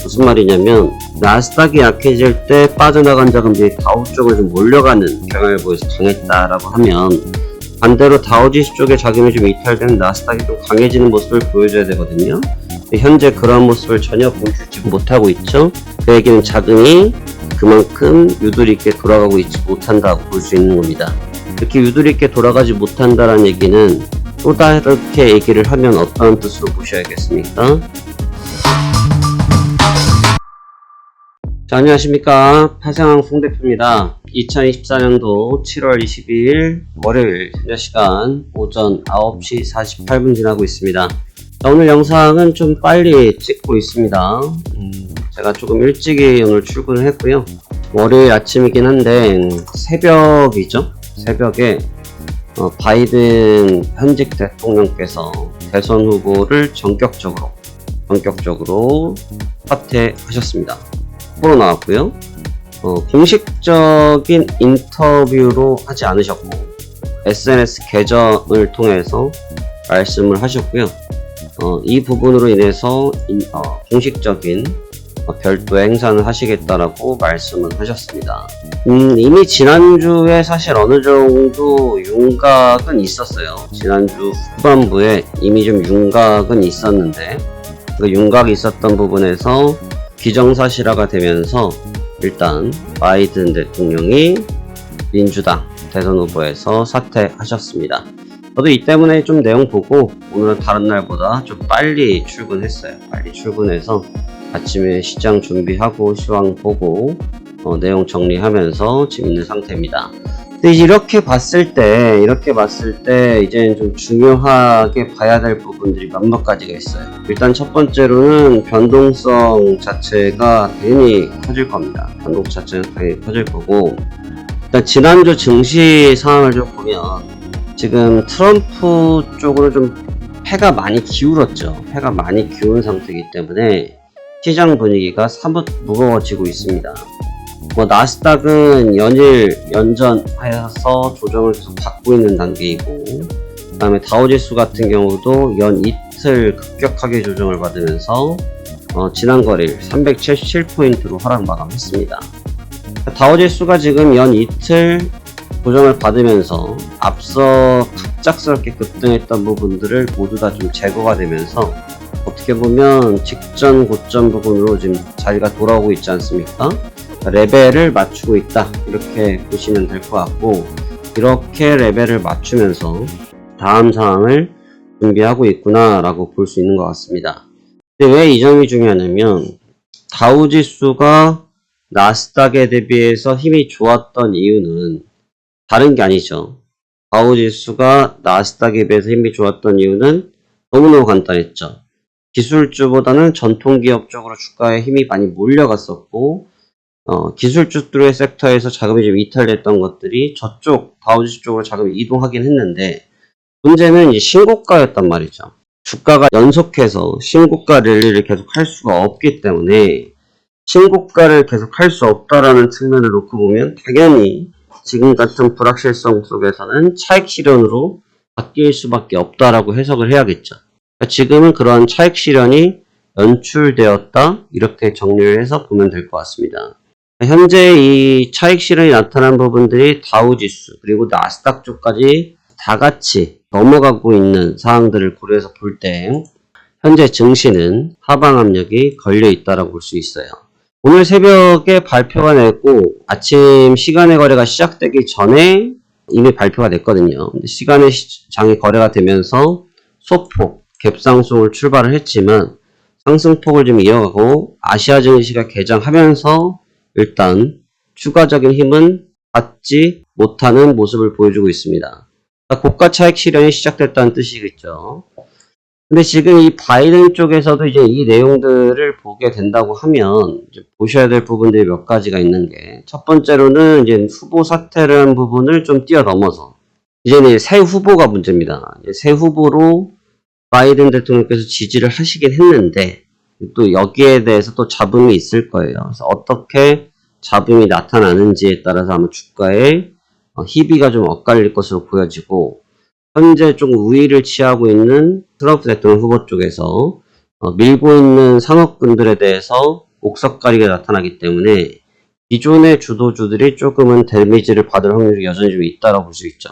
무슨 말이냐면 나스닥이 약해질 때 빠져나간 자금들이 다우 쪽으로 좀 몰려가는 경향을 보여서 강했다라고 하면, 반대로 다우지수 쪽에 자금이 좀 이탈되면 나스닥이 좀 강해지는 모습을 보여줘야 되거든요. 현재 그러한 모습을 전혀 보여주지 못하고 있죠. 그 얘기는 자금이 그만큼 유도리 있게 돌아가고 있지 못한다고 볼 수 있는 겁니다. 이렇게 유도리 있게 돌아가지 못한다는 얘기는 또 다르게 얘기를 하면 어떤 뜻으로 보셔야겠습니까? 자, 안녕하십니까. 파생왕 송대표입니다. 2024년도 7월 22일 월요일 현재 시간 오전 9시 48분 지나고 있습니다. 자, 오늘 영상은 좀 빨리 찍고 있습니다. 제가 조금 일찍이 오늘 출근을 했고요. 월요일 아침이긴 한데 새벽이죠. 새벽에 바이든 현직 대통령께서 대선 후보를 전격적으로 사퇴하셨습니다. 후보로 나왔고요. 공식적인 인터뷰로 하지 않으셨고 SNS 계정을 통해서 말씀을 하셨고요. 이 부분으로 인해서 공식적인 별도 행사는 하시겠다라고 말씀을 하셨습니다. 이미 지난주에 사실 어느 정도 윤곽은 있었어요. 지난주 후반부에 이미 좀 윤곽은 있었는데, 그 윤곽이 있었던 부분에서 기정사실화가 되면서 일단 바이든 대통령이 민주당 대선 후보에서 사퇴하셨습니다. 저도 이 때문에 좀 내용 보고 오늘은 다른 날보다 좀 빨리 출근했어요. 빨리 출근해서 아침에 시장 준비하고 시황 보고 내용 정리하면서 지금 있는 상태입니다. 근데 이렇게 봤을 때 이제는 좀 중요하게 봐야 될 부분들이 몇몇 가지가 있어요. 일단 첫 번째로는 변동성 자체가 당연히 커질 겁니다. 변동성 자체는 당연히 커질 거고, 일단 지난주 증시 상황을 좀 보면 지금 트럼프 쪽으로 좀 패가 많이 기울었죠. 패가 많이 기울은 상태이기 때문에 시장 분위기가 사뭇 무거워지고 있습니다. 나스닥은 연전하여서 조정을 계속 받고 있는 단계이고, 그 다음에 다우지수 같은 경우도 연 이틀 급격하게 조정을 받으면서 지난 거래일 377포인트로 하락 마감했습니다. 다우지수가 지금 연 이틀 조정을 받으면서 앞서 갑작스럽게 급등했던 부분들을 모두 다 좀 제거가 되면서 어떻게 보면 직전 고점 부분으로 지금 자리가 돌아오고 있지 않습니까? 레벨을 맞추고 있다, 이렇게 보시면 될 것 같고, 이렇게 레벨을 맞추면서 다음 상황을 준비하고 있구나 라고 볼 수 있는 것 같습니다. 근데 왜 이 점이 중요하냐면, 다우지수가 나스닥에 대비해서 힘이 좋았던 이유는 다른 게 아니죠. 다우지수가 나스닥에 비해서 힘이 좋았던 이유는 너무너무 간단했죠. 기술주보다는 전통기업 쪽으로 주가에 힘이 많이 몰려갔었고, 기술주들의 섹터에서 자금이 좀 이탈됐던 것들이 저쪽 다우지수 쪽으로 자금이 이동하긴 했는데, 문제는 이제 신고가였단 말이죠. 주가가 연속해서 신고가 랠리를 계속 할 수가 없기 때문에, 신고가를 계속 할 수 없다라는 측면을 놓고 보면 당연히 지금 같은 불확실성 속에서는 차익 실현으로 바뀔 수밖에 없다라고 해석을 해야겠죠. 지금은 그러한 차익 실현이 연출되었다, 이렇게 정리를 해서 보면 될 것 같습니다. 현재 이 차익 실현이 나타난 부분들이 다우지수 그리고 나스닥 쪽까지 다 같이 넘어가고 있는 상황들을 고려해서 볼 때 현재 증시는 하방 압력이 걸려 있다고 볼 수 있어요. 오늘 새벽에 발표가 냈고 아침 시간의 거래가 시작되기 전에 이미 발표가 됐거든요. 시간의 장이 거래가 되면서 소폭 갭상승을 출발을 했지만 상승폭을 좀 이어가고 아시아 증시가 개장하면서 일단 추가적인 힘은 받지 못하는 모습을 보여주고 있습니다. 고가 차익 실현이 시작됐다는 뜻이겠죠. 근데 지금 이 바이든 쪽에서도 이제 이 내용들을 보게 된다고 하면 이제 보셔야 될 부분들이 몇 가지가 있는 게, 첫 번째로는 이제 후보 사퇴라는 부분을 좀 뛰어넘어서 이제는 새 후보가 문제입니다. 새 후보로 바이든 대통령께서 지지를 하시긴 했는데 또 여기에 대해서 또 잡음이 있을 거예요. 그래서 어떻게 잡음이 나타나는지에 따라서 아마 주가에 희비가 좀 엇갈릴 것으로 보여지고, 현재 좀 우위를 취하고 있는 트럼프 대통령 후보 쪽에서 밀고 있는 산업군들에 대해서 옥석 가리가 나타나기 때문에 기존의 주도주들이 조금은 데미지를 받을 확률이 여전히 좀 있다고 볼 수 있죠.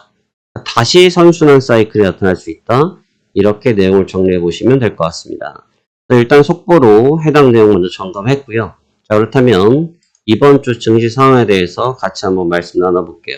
다시 선순환 사이클이 나타날 수 있다. 이렇게 내용을 정리해 보시면 될 것 같습니다. 일단 속보로 해당 내용 먼저 점검했고요. 자, 그렇다면 이번 주 증시 상황에 대해서 같이 한번 말씀 나눠볼게요.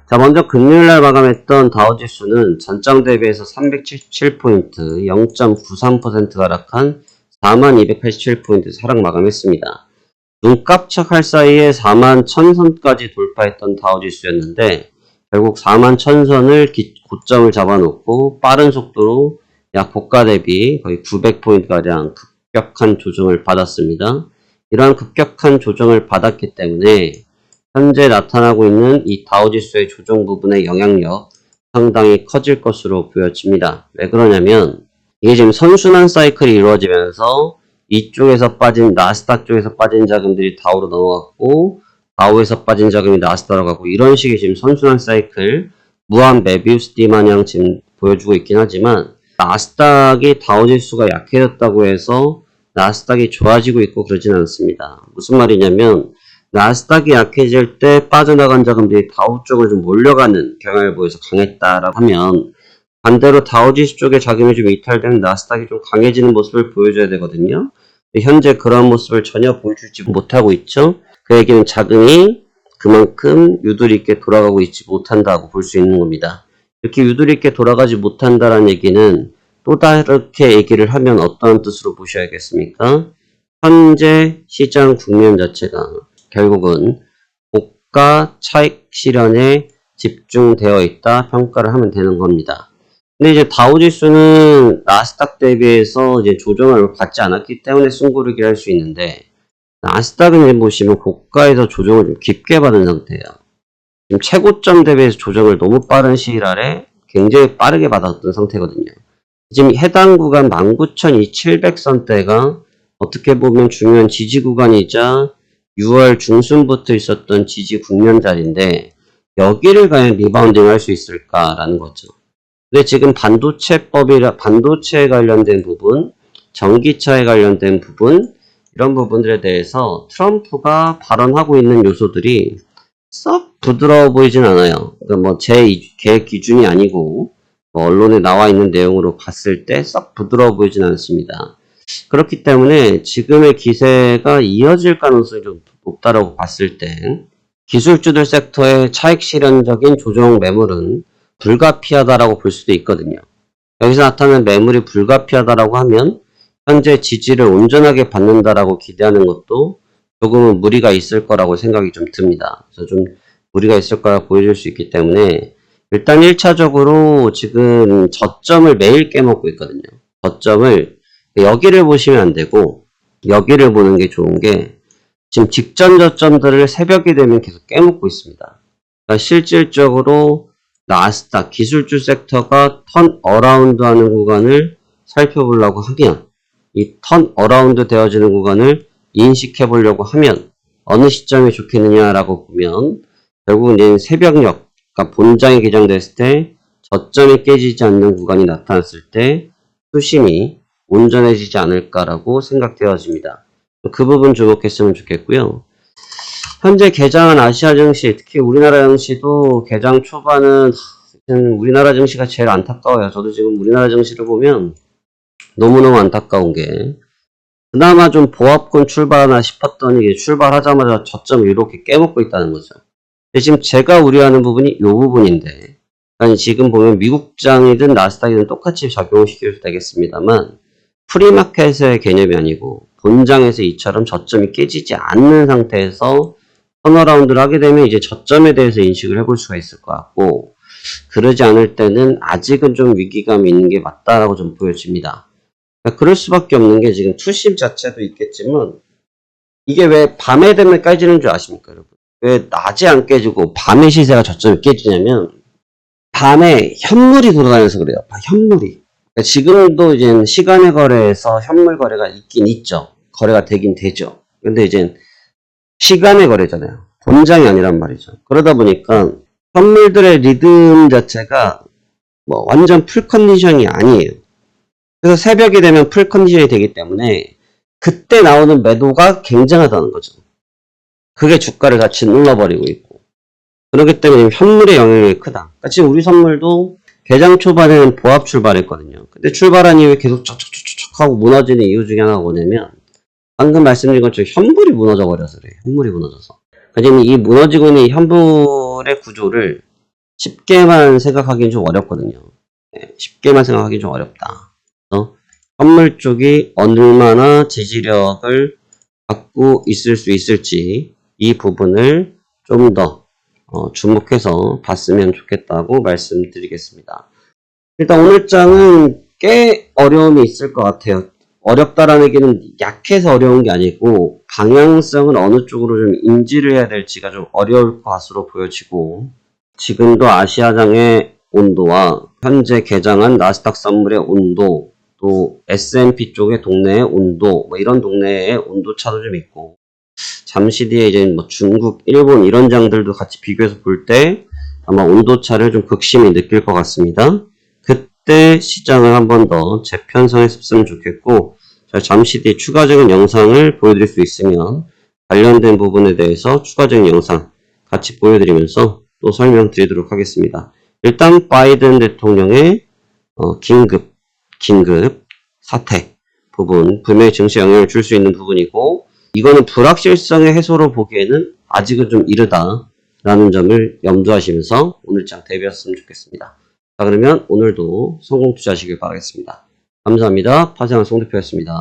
자, 먼저 금요일날 마감했던 다우지수는 전장 대비해서 377포인트, 0.93% 하락한 4287포인트 하락 마감했습니다. 눈 깜짝할 사이에 41,000선까지 돌파했던 다우지수였는데 결국 41,000선을 고점을 잡아놓고 빠른 속도로 약 고가 대비 거의 900포인트가량 급격한 조정을 받았습니다. 이러한 급격한 조정을 받았기 때문에 현재 나타나고 있는 이 다우지수의 조정 부분의 영향력 상당히 커질 것으로 보여집니다. 왜 그러냐면 이게 지금 선순환 사이클이 이루어지면서 이쪽에서 빠진 나스닥 쪽에서 빠진 자금들이 다우로 넘어갔고 다우에서 빠진 자금이 나스닥으로 가고 이런 식의 지금 선순환 사이클 무한 메비우스 띠 마냥 지금 보여주고 있긴 하지만 나스닥이 다우지수가 약해졌다고 해서 나스닥이 좋아지고 있고 그러진 않습니다. 무슨 말이냐면 나스닥이 약해질 때 빠져나간 자금들이 다우 쪽을 좀 몰려가는 경향을 보여서 강했다라고 하면 반대로 다우지수 쪽에 자금이 좀 이탈되는 나스닥이 좀 강해지는 모습을 보여줘야 되거든요. 현재 그런 모습을 전혀 보여주지 못하고 있죠. 그 얘기는 자금이 그만큼 유도리 있게 돌아가고 있지 못한다고 볼 수 있는 겁니다. 이렇게 유도리 있게 돌아가지 못한다는 얘기는 또 다르게 얘기를 하면 어떤 뜻으로 보셔야겠습니까? 현재 시장 국면 자체가 결국은 고가 차익 실현에 집중되어 있다 평가를 하면 되는 겁니다. 근데 이제 다우지수는 나스닥 대비해서 이제 조정을 받지 않았기 때문에 승부르기를 할 수 있는데 나스닥은 이제 보시면 고가에서 조정을 좀 깊게 받은 상태예요. 지금 최고점 대비해서 조정을 너무 빠른 시일 아래 굉장히 빠르게 받았던 상태거든요. 지금 해당 구간 19,700선대가 어떻게 보면 중요한 지지 구간이자 6월 중순부터 있었던 지지 국면 자리인데 여기를 과연 리바운딩 할 수 있을까라는 거죠. 근데 지금 반도체에 관련된 부분, 전기차에 관련된 부분 이런 부분들에 대해서 트럼프가 발언하고 있는 요소들이 썩 부드러워 보이진 않아요. 그러니까 뭐 제 기준이 아니고 언론에 나와 있는 내용으로 봤을 때 썩 부드러워 보이진 않습니다. 그렇기 때문에 지금의 기세가 이어질 가능성이 좀 높다라고 봤을 때 기술주들 섹터의 차익 실현적인 조정 매물은 불가피하다라고 볼 수도 있거든요. 여기서 나타나는 매물이 불가피하다라고 하면 현재 지지를 온전하게 받는다라고 기대하는 것도 조금은 무리가 있을 거라고 생각이 좀 듭니다. 그래서 좀 무리가 있을 거라고 보여줄 수 있기 때문에 일단 1차적으로 지금 저점을 매일 깨먹고 있거든요. 저점을 여기를 보시면 안 되고 여기를 보는 게 좋은 게 지금 직전 저점들을 새벽이 되면 계속 깨먹고 있습니다. 그러니까 실질적으로 나스닥 기술주 섹터가 턴 어라운드 하는 구간을 살펴보려고 하면 이 턴 어라운드 되어지는 구간을 인식해 보려고 하면 어느 시점이 좋겠느냐라고 보면 결국은 이제 새벽녘 그러니까 본장이 개장됐을 때 저점이 깨지지 않는 구간이 나타났을 때 수심이 온전해지지 않을까라고 생각되어집니다. 그 부분 주목했으면 좋겠고요. 현재 개장한 아시아 증시, 특히 우리나라 증시도 개장 초반은 우리나라 증시가 제일 안타까워요. 저도 지금 우리나라 증시를 보면 너무너무 안타까운 게 그나마 좀 보합권 출발하나 싶었더니 출발하자마자 저점을 이렇게 깨먹고 있다는 거죠. 근데 지금 제가 우려하는 부분이 이 부분인데 그러니까 지금 보면 미국장이든 나스닥이든 똑같이 작용시켜도 되겠습니다만 프리마켓의 개념이 아니고 본장에서 이처럼 저점이 깨지지 않는 상태에서 턴어라운드를 하게 되면 이제 저점에 대해서 인식을 해볼 수가 있을 것 같고 그러지 않을 때는 아직은 좀 위기감이 있는 게 맞다라고 좀 보여집니다. 그러니까 그럴 수밖에 없는 게 지금 투심 자체도 있겠지만 이게 왜 밤에 되면 깨지는 줄 아십니까 여러분? 왜 낮에 안 깨지고 밤에 시세가 저점이 깨지냐면 밤에 현물이 돌아다녀서 그래요. 현물이. 지금도 이제 시간의 거래에서 현물 거래가 있긴 있죠. 거래가 되긴 되죠. 근데 이제 시간의 거래잖아요. 본장이 아니란 말이죠. 그러다 보니까 현물들의 리듬 자체가 뭐 완전 풀 컨디션이 아니에요. 그래서 새벽이 되면 풀 컨디션이 되기 때문에 그때 나오는 매도가 굉장하다는 거죠. 그게 주가를 같이 눌러버리고 있고. 그렇기 때문에 현물의 영향력이 크다. 그러니까 지금 우리 선물도 개장 초반에는 보합 출발했거든요. 근데 출발한 이후에 계속 척척척척 하고 무너지는 이유 중에 하나가 뭐냐면 방금 말씀드린 것처럼 현물이 무너져 버려서 그래요. 현물이 무너져서. 그러니까 이 무너지고 있는 현물의 구조를 쉽게만 생각하기는 좀 어렵거든요. 쉽게만 생각하기는 좀 어렵다. 그래서 현물 쪽이 얼마나 지지력을 갖고 있을 수 있을지 이 부분을 좀 더 주목해서 봤으면 좋겠다고 말씀드리겠습니다. 일단 오늘 장은 꽤 어려움이 있을 것 같아요. 어렵다라는 얘기는 약해서 어려운 게 아니고 방향성은 어느 쪽으로 좀 인지를 해야 될지가 좀 어려울 것으로 보여지고 지금도 아시아장의 온도와 현재 개장한 나스닥 선물의 온도 또 S&P 쪽의 동네의 온도 뭐 이런 동네의 온도 차도 좀 있고 잠시 뒤에 이제 뭐 중국, 일본 이런 장들도 같이 비교해서 볼 때 아마 온도 차를 좀 극심히 느낄 것 같습니다. 그때 시장을 한 번 더 재편성했으면 좋겠고 잠시 뒤에 추가적인 영상을 보여드릴 수 있으면 관련된 부분에 대해서 추가적인 영상 같이 보여드리면서 또 설명드리도록 하겠습니다. 일단 바이든 대통령의 긴급 사퇴 부분 분명히 증시에 영향을 줄 수 있는 부분이고 이거는 불확실성의 해소로 보기에는 아직은 좀 이르다라는 점을 염두하시면서 오늘 장 대비하셨으면 좋겠습니다. 자, 그러면 오늘도 성공 투자하시길 바라겠습니다. 감사합니다. 파생한 송대표였습니다.